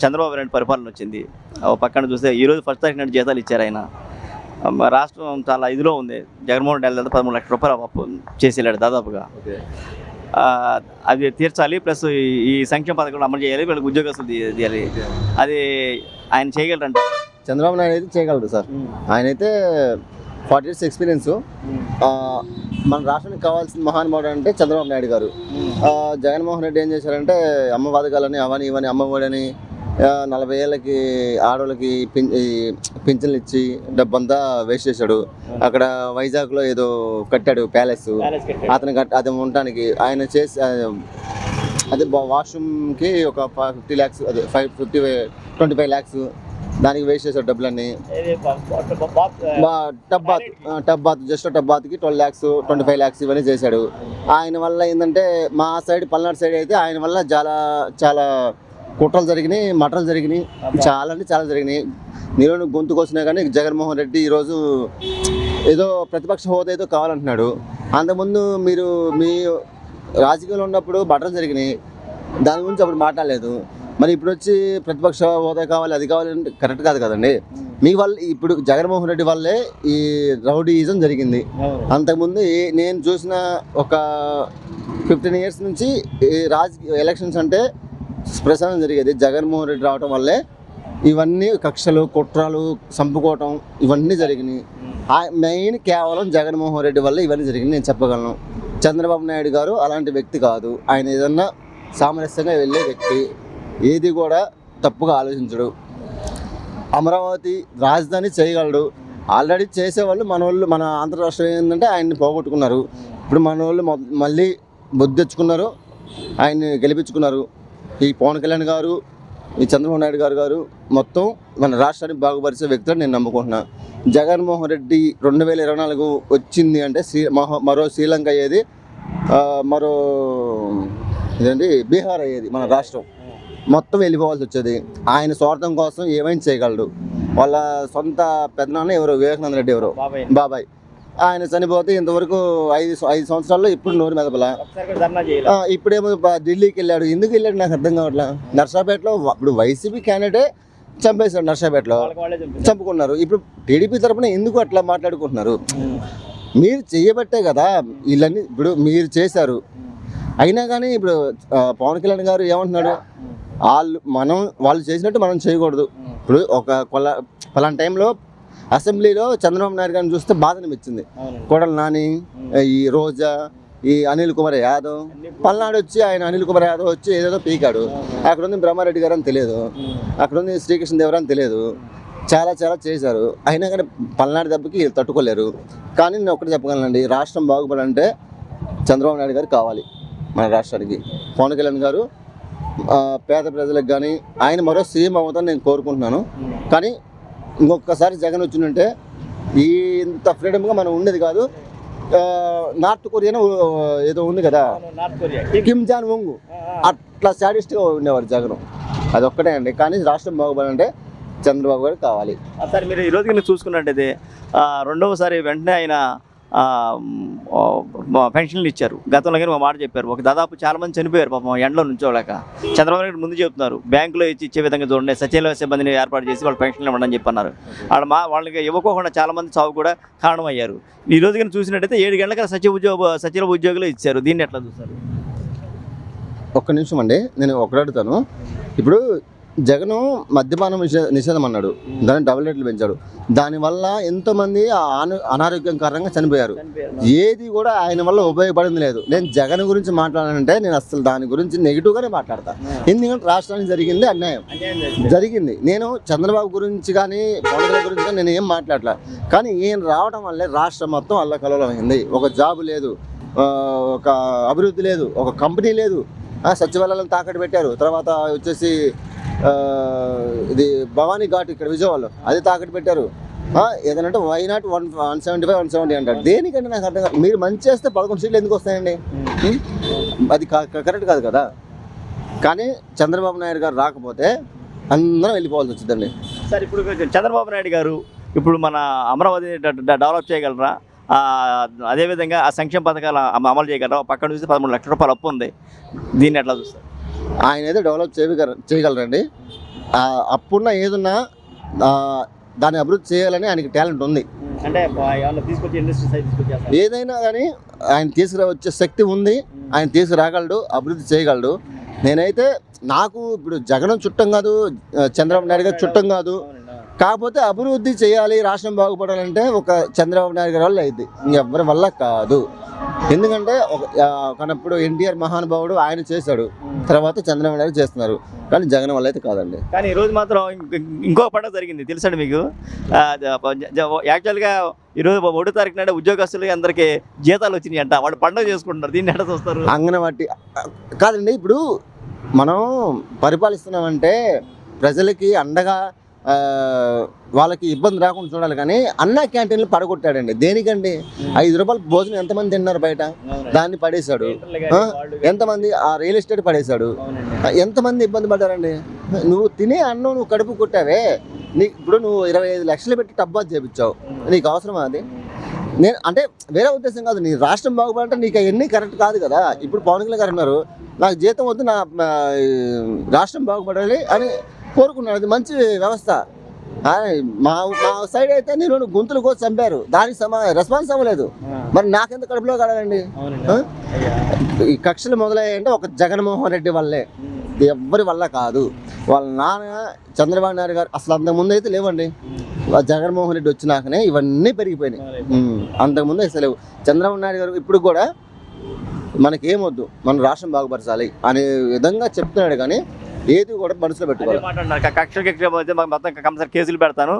చంద్రబాబు నాయుడు పరిపాలన వచ్చింది. ఓ పక్కన చూస్తే ఈరోజు ఫస్ట్ తారీఖు జీతాలు ఇచ్చారు ఆయన. రాష్ట్రం చాలా ఇదిలో ఉంది. జగన్మోహన్ రెడ్డి 13 లక్షల రూపాయలు అప్పు చేసేలాడు దాదాపుగా. అది తీర్చాలి, ప్లస్ ఈ సంక్షేమ పథకాలు అమలు చేయాలి, వీళ్ళకి ఉద్యోగస్తులు తీయాలి. అది ఆయన చేయగలరంట. చంద్రబాబు నాయుడు అయితే చేయగలరు సార్. ఆయన అయితే 40 years ఎక్స్పీరియన్స్. మన రాష్ట్రానికి కావాల్సిన మహానుభావుడు అంటే చంద్రబాబు నాయుడు గారు. జగన్మోహన్ రెడ్డి ఏం చేశారంటే అమ్మ పథకాలని అవని ఇవని అమ్మఒడని 40 ఏళ్ళకి ఆడవాళ్ళకి పింఛన్లు ఇచ్చి డబ్బంతా వేస్ట్ చేశాడు. అక్కడ వైజాగ్లో ఏదో కట్టాడు ప్యాలెస్, అతను అది ఉండటానికి ఆయన చేసి అదే వాష్రూమ్కి ఒక 50 lakhs, అదే 25 lakhs దానికి వేస్ట్ చేశాడు డబ్బులన్నీ. టబ్ బాత్ జస్ట్ టబ్ బాత్కి 12 lakhs 25 lakhs ఇవన్నీ చేశాడు. ఆయన వల్ల ఏంటంటే మా సైడ్ పల్నాడు సైడ్ అయితే ఆయన వల్ల చాలా కుట్రలు జరిగినాయి, మటలు జరిగినాయి, చాలా అంటే చాలా జరిగినాయి. నేను గొంతుకు వచ్చినా కానీ జగన్మోహన్ రెడ్డి ఈరోజు ఏదో ప్రతిపక్ష హోదా ఏదో కావాలంటున్నాడు. అంతకుముందు మీరు మీ రాజకీయంలో ఉన్నప్పుడు బట్టలు జరిగినాయి, దాని గురించి అప్పుడు మాట్లాడలేదు. మరి ఇప్పుడు వచ్చి ప్రతిపక్ష హోదా కావాలి అది కావాలి అంటే కరెక్ట్ కాదు కదండి. మీ వల్ల ఇప్పుడు జగన్మోహన్ రెడ్డి వల్లే ఈ రౌడీయిజం జరిగింది. అంతకుముందు నేను చూసిన ఒక 15 years నుంచి ఈ రాజకీయ ఎలక్షన్స్ అంటే ప్రశాంతం జరిగేది. జగన్మోహన్ రెడ్డి రావటం వల్లే ఇవన్నీ కక్షలు కుట్రలు చంపుకోవటం ఇవన్నీ జరిగినాయి. మెయిన్ కేవలం జగన్మోహన్ రెడ్డి వల్ల ఇవన్నీ జరిగినాయి నేను చెప్పగలను. చంద్రబాబు నాయుడు గారు అలాంటి వ్యక్తి కాదు. ఆయన ఏదన్నా సామరస్యంగా వెళ్ళే వ్యక్తి, ఏది కూడా తప్పుగా ఆలోచించడు. అమరావతి రాజధాని చేయగలడు. ఆల్రెడీ చేసేవాళ్ళు మన ఆంధ్ర రాష్ట్రం ఏంటంటే ఆయన్ని పోగొట్టుకున్నారు. ఇప్పుడు మన వాళ్ళు మళ్ళీ బుద్ధి తెచ్చుకున్నారు, ఆయన్ని గెలిపించుకున్నారు. ఈ పవన్ కళ్యాణ్ గారు, ఈ చంద్రబాబు నాయుడు గారు మొత్తం మన రాష్ట్రాన్ని బాగుపరిచే వ్యక్తులు నేను నమ్ముకుంటున్నా. జగన్మోహన్ రెడ్డి 2024 వచ్చింది అంటే మరో శ్రీలంక అయ్యేది, మరో ఇదేంటి బీహార్ అయ్యేది. మన రాష్ట్రం మొత్తం వెళ్ళిపోవాల్సి వచ్చేది. ఆయన స్వార్థం కోసం ఏమైనా చేయగలడు. వాళ్ళ సొంత పెద్దనాన్న ఎవరు, వివేకానంద రెడ్డి ఎవరు బాబాయ్, ఆయన చనిపోతే ఇంతవరకు 5 సంవత్సరాల్లో ఇప్పుడు నోరు మెదపలా. ఇప్పుడేమో ఢిల్లీకి వెళ్ళాడు. ఎందుకు వెళ్ళాడు నాకు అర్థం కావట్లా. నర్సాపేటలో ఇప్పుడు వైసీపీ క్యాండిడేటే చంపేశాడు, నర్సాపేటలో చంపుకున్నారు. ఇప్పుడు టీడీపీ తరఫున ఎందుకు అట్లా మాట్లాడుకుంటున్నారు? మీరు చేయబట్టే కదా వీళ్ళన్నీ ఇప్పుడు మీరు చేశారు. అయినా కానీ ఇప్పుడు పవన్ కళ్యాణ్ గారు ఏమంటున్నాడు, వాళ్ళు చేసినట్టు మనం చేయకూడదు. ఇప్పుడు ఒక పలానా టైంలో అసెంబ్లీలో చంద్రబాబు నాయుడు గారిని చూస్తే బాధ అనిపించింది. కోడలు నాని, ఈ రోజా, ఈ అనిల్ కుమార్ యాదవ్, పల్నాడు వచ్చి ఆయన అనిల్ కుమార్ యాదవ్ వచ్చి ఏదేదో పీకాడు. అక్కడ ఉంది బ్రహ్మారెడ్డి గారు అని తెలియదు, అక్కడ ఉంది శ్రీకృష్ణ దేవరా అని తెలియదు. చాలా చేశారు. అయినా కానీ పల్నాడు దెబ్బకి తట్టుకోలేరు. కానీ నేను ఒకటి చెప్పగలనండి, రాష్ట్రం బాగుపడాలంటే చంద్రబాబు నాయుడు గారు కావాలి మన రాష్ట్రానికి. పవన్ కళ్యాణ్ గారు పేద ప్రజలకు కానీ ఆయన మరో సీఎం అవుతాను నేను కోరుకుంటున్నాను. కానీ ఇంకొకసారి జగన్ వచ్చిందంటే ఇంత ఫ్రీడమ్గా మనం ఉండేది కాదు. నార్త్ కొరియాను ఏదో ఉంది కదా, కిమ్ జాన్ ఉంగ్, అట్లా సాడిస్ట్గా ఉండేవారు జగన్. అదొక్కటే అండి. కానీ రాష్ట్రం బాగుపడాలంటే చంద్రబాబు గారు కావాలి. సార్ మీరు ఈరోజు కింద చూసుకున్నట్టయితే రెండవసారి వెంటనే ఆయన పెన్షన్లు ఇచ్చారు. గతంలో కానీ ఒక మాట చెప్పారు, ఒక దాదాపు చాలామంది చనిపోయారు పాపం ఎండలో నుంచోలేక. చంద్రబాబు నాయుడు ముందు చెప్తున్నారు బ్యాంకులో ఇచ్చే విధంగా చూడండి, సచివాలయ సిబ్బందిని ఏర్పాటు చేసి వాళ్ళు పెన్షన్లు ఇవ్వడం చెప్పన్నారు. వాళ్ళకి ఇవ్వకోకుండా చాలామంది చావు కూడా కారణమయ్యారు. ఈ రోజు కానీ చూసినట్టయితే 7 గంటలకు సచివాలయ ఉద్యోగులు ఇచ్చారు. దీన్ని ఎట్లా చూస్తారు? ఒక్క నిమిషం అండి, నేను ఒకటి అడుగుతాను. ఇప్పుడు జగను మద్యపానం నిషేధం అన్నాడు, దాన్ని డబుల్ రేట్లు పెంచాడు. దానివల్ల ఎంతోమంది అనారోగ్యం కారణంగా చనిపోయారు. ఏది కూడా ఆయన వల్ల ఉపయోగపడింది లేదు. నేను జగన్ గురించి మాట్లాడాలంటే నేను అసలు దాని గురించి నెగిటివ్గానే మాట్లాడతాను. ఎందుకంటే రాష్ట్రానికి జరిగింది అన్యాయం జరిగింది. నేను చంద్రబాబు గురించి కానీ పవన్ కళ్యాణ్ గురించి కానీ నేను ఏం మాట్లాడలే. కానీ ఈయన రావడం వల్లే రాష్ట్రం మొత్తం అల్లకల్లోలమైంది. ఒక జాబ్ లేదు, ఒక అభివృద్ధి లేదు, ఒక కంపెనీ లేదు. సచివాలయాలను తాకట్టు పెట్టారు. తర్వాత వచ్చేసి ఇది భవానీ ఘాట్ ఇక్కడ విజయవాడలో అది తాకట్టు పెట్టారు. ఏదంటే వైనాట్ 175 అంటారు. దేనికంటే నాకు అర్థం కాదు. మీరు మంచి చేస్తే 11 సీట్లు ఎందుకు వస్తాయండి? అది కరెక్ట్ కాదు కదా. కానీ చంద్రబాబు నాయుడు గారు రాకపోతే అందరం వెళ్ళిపోవాల్సి వచ్చిందండి. సార్ ఇప్పుడు చంద్రబాబు నాయుడు గారు ఇప్పుడు మన అమరావతి డెవలప్ చేయగలరా? అదేవిధంగా ఆ సంక్షేమ పథకాలు అమలు చేయగలరా? పక్కన చూస్తే 13 లక్షల రూపాయలు అప్పు ఉంది. దీన్ని ఎట్లా చూస్తారు? ఆయన అయితే డెవలప్ చేయగలరండి. అప్పుడున్న ఏదున్నా దాన్ని అభివృద్ధి చేయాలని ఆయనకి టాలెంట్ ఉంది. అంటే తీసుకొచ్చి ఇండస్ట్రీ సైడ్ తీసుకొచ్చేస్తారు. ఏదైనా కానీ ఆయన తీసుకురావచ్చే శక్తి ఉంది. ఆయన తీసుకురాగలడు, అభివృద్ధి చేయగలడు. నేనైతే నాకు ఇప్పుడు జగన్ చుట్టం కాదు, చంద్రబాబు నాయుడు గారు చుట్టం కాదు. కాకపోతే అభివృద్ధి చేయాలి, రాష్ట్రం బాగుపడాలంటే ఒక చంద్రబాబు నాయుడు గారి వల్ల అయింది, ఇంకెవ్వరి వల్ల కాదు. ఎందుకంటే ఒకనప్పుడు ఎన్టీఆర్ మహానుభావుడు ఆయన చేశాడు, తర్వాత చంద్రబాబు నాయుడు చేస్తున్నారు, కానీ జగన్ వల్ల అయితే కాదండి. కానీ ఈరోజు మాత్రం ఇంకో పండుగ జరిగింది తెలుసండి మీకు. యాక్చువల్గా ఈరోజు 1వ తారీఖు నాడు ఉద్యోగస్తులకి అందరికీ జీతాలు వచ్చినాయి అంట. వాళ్ళు పండుగ చేసుకుంటున్నారు. దీన్ని ఎట్లా చూస్తారు? అంగన్వాడీ కాదండి, ఇప్పుడు మనం పరిపాలిస్తున్నామంటే ప్రజలకి అండగా వాళ్ళకి ఇబ్బంది రాకుండా చూడాలి. కానీ అన్న క్యాంటీన్లు పడగొట్టాడండి. దేనికండి? 5 రూపాయల భోజనం ఎంతమంది తిన్నారు బయట? దాన్ని పడేశాడు. ఎంతమంది ఆ రియల్ ఎస్టేట్ పడేశాడు. ఎంతమంది ఇబ్బంది పడ్డారండి? నువ్వు తినే అన్నం నువ్వు కడుపు కొట్టావే. ఇప్పుడు నువ్వు 25 లక్షలు పెట్టి టబ్బా చేపించావు, నీకు అవసరమా అది? నేను అంటే వేరే ఉద్దేశం కాదు, నీ రాష్ట్రం బాగుపడాలంటే నీకు అవన్నీ కరెక్ట్ కాదు కదా. ఇప్పుడు పవన్ కళ్యాణ్ గారు ఉన్నారు, నాకు జీతం వద్దు, నా రాష్ట్రం బాగుపడాలి అని కోరుకున్నాడు. అది మంచి వ్యవస్థ. మా సైడ్ అయితే నేను గొంతులు కోసి చంపారు, దానికి రెస్పాన్స్ అవ్వలేదు. మరి నాకెంత కడుపులో కడాలండి? ఈ కక్షలు మొదలయ్యాయంటే ఒక జగన్మోహన్ రెడ్డి వల్లే, ఎవ్వరి వల్ల కాదు. వాళ్ళ నాన్న చంద్రబాబు నాయుడు గారు అసలు అంతకుముందు అయితే లేవండి. జగన్మోహన్ రెడ్డి వచ్చినాకనే ఇవన్నీ పెరిగిపోయినాయి. అంతకుముందు అసలు లేవు. చంద్రబాబు నాయుడు గారు ఇప్పుడు కూడా మనకేమొద్దు, మన రాష్ట్రం బాగుపరచాలి అనే విధంగా చెప్తున్నాడు. కానీ ఏది కూడా మనసులో పెట్టుకోవాలి. కక్ష మొత్తం కంపల్సరీ కేసులు పెడతాను,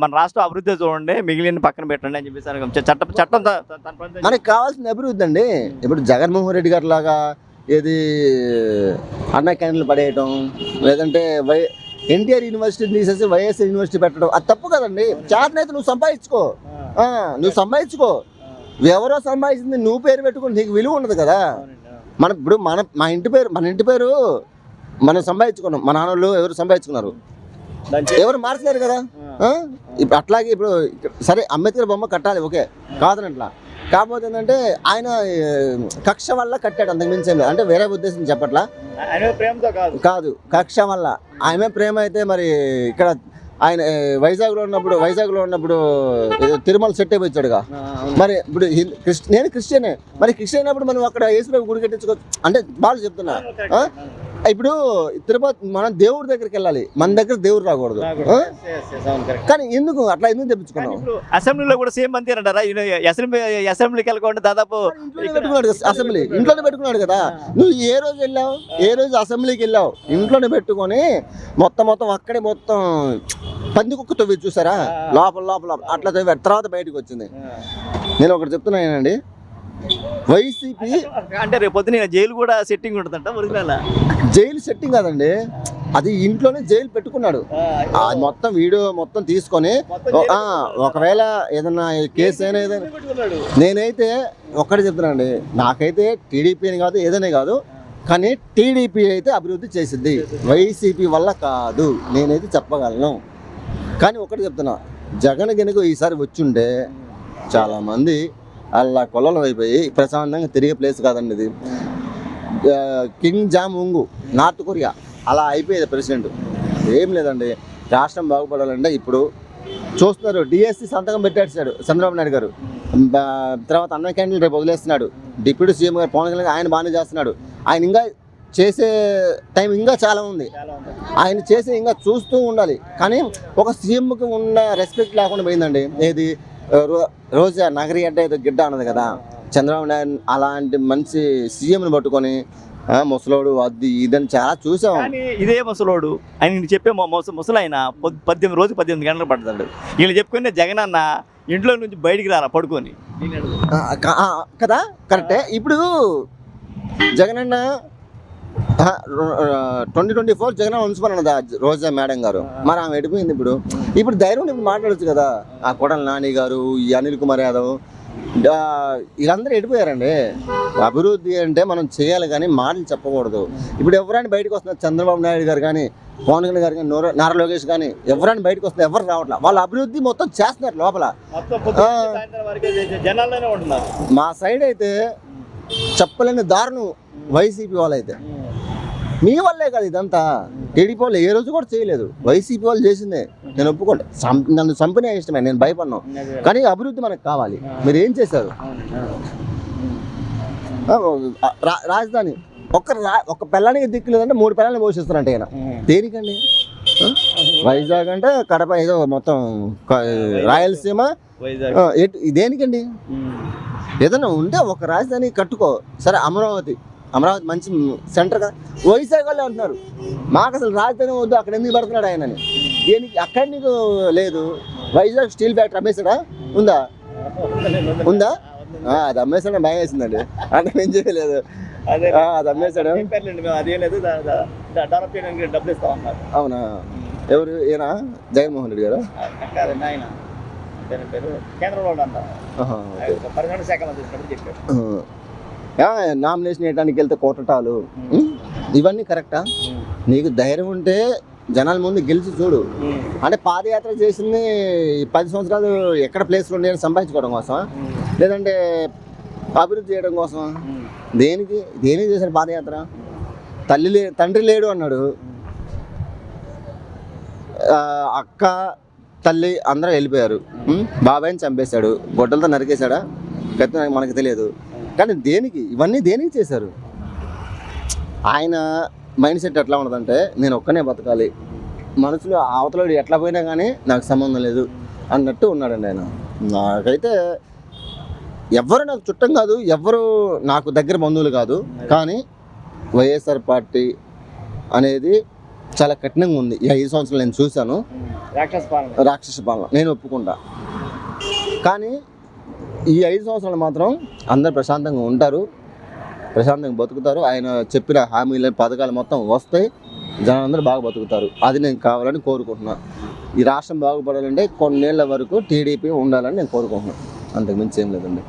మన రాష్ట్ర అభివృద్ధి చూడండి, మిగిలిన పక్కన పెట్టండి అని చెప్పేసి చట్టం మనకి కావాల్సిన అభివృద్ధి అండి. ఇప్పుడు జగన్మోహన్ రెడ్డి గారి లాగా ఏది అన్న క్యాంటీన్లు పడేయటం, లేదంటే ఎన్టీఆర్ యూనివర్సిటీని తీసేసి వైఎస్ఆర్ యూనివర్సిటీ పెట్టడం, అది తప్పు కదండి. చేతనైతే నువ్వు సంపాదించుకో. ఎవరో సంపాదించింది నువ్వు పేరు పెట్టుకుని నీకు విలువ ఉండదు కదా. ఇప్పుడు మన ఇంటి పేరు మనం సంపాదించుకున్నాం, మన నాన్నలు ఎవరు సంపాదించుకున్నారు, ఎవరు మార్చలేరు కదా. ఇప్పుడు అట్లాగే ఇప్పుడు సరే అంబేద్కర్ బొమ్మ కట్టాలి, ఓకే కాదనట్లా. కాకపోతే ఏంటంటే ఆయన కక్ష వల్ల కట్టాడు, అంతకు మించి అంటే వేరే ఉద్దేశం చెప్పట్లా కాదు. కక్ష వల్ల ఆమె ప్రేమ అయితే మరి ఇక్కడ ఆయన వైజాగ్లో ఉన్నప్పుడు తిరుమల సెట్ అయిపోయాడుగా. మరి ఇప్పుడు నేను క్రిస్టియనే, మరి క్రిస్టియన్ అయినప్పుడు మనం అక్కడ యేసుప్రభు గుడి కట్టించుకోవచ్చు అంటే వాళ్ళు చెప్తున్నా. ఇప్పుడు తిరుపతి మనం దేవుడి దగ్గరికి వెళ్ళాలి, మన దగ్గర దేవుడు రాకూడదు. కానీ ఎందుకు తెప్పించుకున్నాం? అసెంబ్లీలో కూడా సేమ్ అంతే అంటారా? అసెంబ్లీకి వెళ్ళకుండా దాదాపు ఇంట్లోనే పెట్టుకున్నాడు కదా. నువ్వు ఏ రోజు వెళ్ళావు, ఏ రోజు అసెంబ్లీకి వెళ్ళావు? ఇంట్లోనే పెట్టుకొని మొత్తం అక్కడే పంది కుక్క తవ్వి చూసారా, లోపల అట్లా తవ్వారు, తర్వాత బయటకు వచ్చింది. నేను ఒకటి చెప్తున్నానండి, వైసీపీ అంటే రేపు పొద్దున జైలు కూడా సెట్టింగ్ ఉంటుందంట. ఒరిజినల్ జైలు సెట్టింగ్ కాదండి, అది ఇంట్లోనే జైలు పెట్టుకున్నాడు. మొత్తం వీడియో మొత్తం తీసుకొని ఒకవేళ ఏదన్నా కేసు అయినా నేనైతే ఒక్కటి చెప్తున్నానండి, నాకైతే టీడీపీ అని కాదు ఏదైనా కాదు, కానీ టీడీపీ అయితే అభివృద్ధి చేసిద్ది, వైసీపీ వల్ల కాదు నేనైతే చెప్పగలను. కానీ ఒకటి చెప్తున్నా, జగన్ గనుక ఈసారి వచ్చుంటే చాలామంది అలా కొల్లలు అయిపోయి ప్రశాంతంగా తిరిగే ప్లేస్ కాదండి ఇది. కింగ్ జామ్ ఉంగు నార్త్ కొరియా అలా అయిపోయేది ప్రెసిడెంట్. ఏం లేదండి, రాష్ట్రం బాగుపడాలంటే ఇప్పుడు చూస్తున్నారు. డిఎస్సి సంతకం పెట్టేసాడు చంద్రబాబు నాయుడు గారు. తర్వాత అన్న క్యాంటీన్లు రేపు వదిలేస్తున్నాడు. డిప్యూటీ సీఎం గారు పవన్ కళ్యాణ్ ఆయన బాగానే చేస్తున్నాడు. ఆయన ఇంకా చేసే టైం ఇంకా చాలా ఉంది, ఆయన చేసే ఇంకా చూస్తూ ఉండాలి. కానీ ఒక సీఎంకి ఉన్న రెస్పెక్ట్ లేకుండా పోయిందండి. ఏది రోజా నగరి అంటే ఏదో గిడ్డ అన్నది కదా. చంద్రబాబు నాయుడు అలాంటి మంచి సీఎంని పట్టుకొని ముసలోడు అది ఇదని చాలా చూసాం. ఇదే ముసలోడు ఆయన చెప్పే ముసలాయన 18 గంటలు పడతాడు. వీళ్ళు చెప్పుకునే జగన్ అన్న ఇంట్లో నుంచి బయటికి రారా పడుకొని కదా. కరెక్టే. ఇప్పుడు జగన్ అన్న 2024 జగన్ ఉంచుకోను అన్నదా రోజా మేడం గారు. మరి ఆమె ఎడిపోయింది. ఇప్పుడు ధైర్యం ఇప్పుడు మాట్లాడచ్చు కదా. ఆ కొడల నాని గారు, ఈ అనిల్ కుమార్ యాదవ్ వీళ్ళందరూ ఎడిపోయారండి. అభివృద్ధి అంటే మనం చేయాలి కానీ మాటలు చెప్పకూడదు. ఇప్పుడు ఎవరైనా బయటకు వస్తున్నారు, చంద్రబాబు నాయుడు గారు కానీ, పవన్ కళ్యాణ్ గారు కానీ, నారా లోకేష్ కానీ ఎవరైనా బయటకు వస్తున్నారు, ఎవరు రావట్లా. వాళ్ళ అభివృద్ధి మొత్తం చేస్తున్నారు లోపల. మా సైడ్ అయితే చెప్పలేని దారుణం వైసీపీ వాళ్ళైతే. మీ వల్లే కదా ఇదంతా. టీడీపీ వాళ్ళు ఏ రోజు కూడా చేయలేదు, వైసీపీ వాళ్ళు చేసిందే. నేను ఒప్పుకుంటా, నన్ను చంపిన ఇష్టమే, నేను భయపడ్ను. కానీ అభివృద్ధి మనకు కావాలి. మీరు ఏం చేశారు? రాజధాని ఒక్క పిల్లానికి దిక్కు లేదంటే 3 పిల్లల్ని పోషిస్తారంట ఆయన. దేనికండి? వైజాగ్ అంటే కడప ఏదో మొత్తం రాయలసీమ దేనికండి? ఏదైనా ఉంటే ఒక రాజధాని కట్టుకో. సరే అమరావతి మంచి సెంటర్ కదా. వైజాగ్ వాళ్ళే అంటున్నారు మాకు అసలు రాజధాని వద్దు, అక్కడ ఎందుకు పడుతున్నాడు ఆయనని. దేనికి? అక్కడ నీకు లేదు. వైజాగ్ స్టీల్ ఫ్యాక్టరీ అమ్మేశాడా? ఉందా? అది అమ్మేసాడు, భయం వేసిందండి. అంటే నేను చేయలేదు, అది అమ్మేశాడు. అవునా? ఎవరు? ఈయన జగన్మోహన్ రెడ్డి గారు నామినేషన్ వేయడానికి వెళ్తే కొట్టటాలు ఇవన్నీ కరెక్టా? నీకు ధైర్యం ఉంటే జనాల ముందు గెలిచి చూడు. అంటే పాదయాత్ర చేసింది 10 సంవత్సరాలు ఎక్కడ ప్లేస్లో ఉండేది సంపాదించుకోవడం కోసమా, లేదంటే అభివృద్ధి చేయడం కోసమా? దేనికి చేశాడు పాదయాత్ర? తండ్రి లేడు అన్నాడు, అక్క తల్లి అందరూ వెళ్ళిపోయారు, బాబాయ్ని చంపేశాడు, గొడ్డలతో నరికేశాడా పెద్ద మనకు తెలియదు. కానీ దేనికి ఇవన్నీ దేనికి చేశారు? ఆయన మైండ్ సెట్ ఎట్లా ఉన్నదంటే నేను ఒక్కనే బతకాలి, మనసులో అవతల ఎట్లా పోయినా కానీ నాకు సంబంధం లేదు అన్నట్టు ఉన్నాడండి ఆయన. నాకైతే ఎవ్వరు నాకు చుట్టం కాదు, ఎవ్వరు నాకు దగ్గర బంధువులు కాదు. కానీ వైఎస్ఆర్ పార్టీ అనేది చాలా కఠినంగా ఉంది. ఈ 5 సంవత్సరాలు నేను చూశాను, రాక్షస పాలన నేను ఒప్పుకుంటా. కానీ ఈ 5 సంవత్సరాలు మాత్రం అందరు ప్రశాంతంగా ఉంటారు, ప్రశాంతంగా బతుకుతారు. ఆయన చెప్పిన హామీలు పథకాలు మొత్తం వస్తాయి, జనాలందరూ బాగా బతుకుతారు. అది నేను కావాలని కోరుకుంటున్నాను. ఈ రాష్ట్రం బాగుపడాలంటే కొన్నేళ్ల వరకు టీడీపీ ఉండాలని నేను కోరుకుంటున్నాను. అంతకుమించి ఏం లేదండి.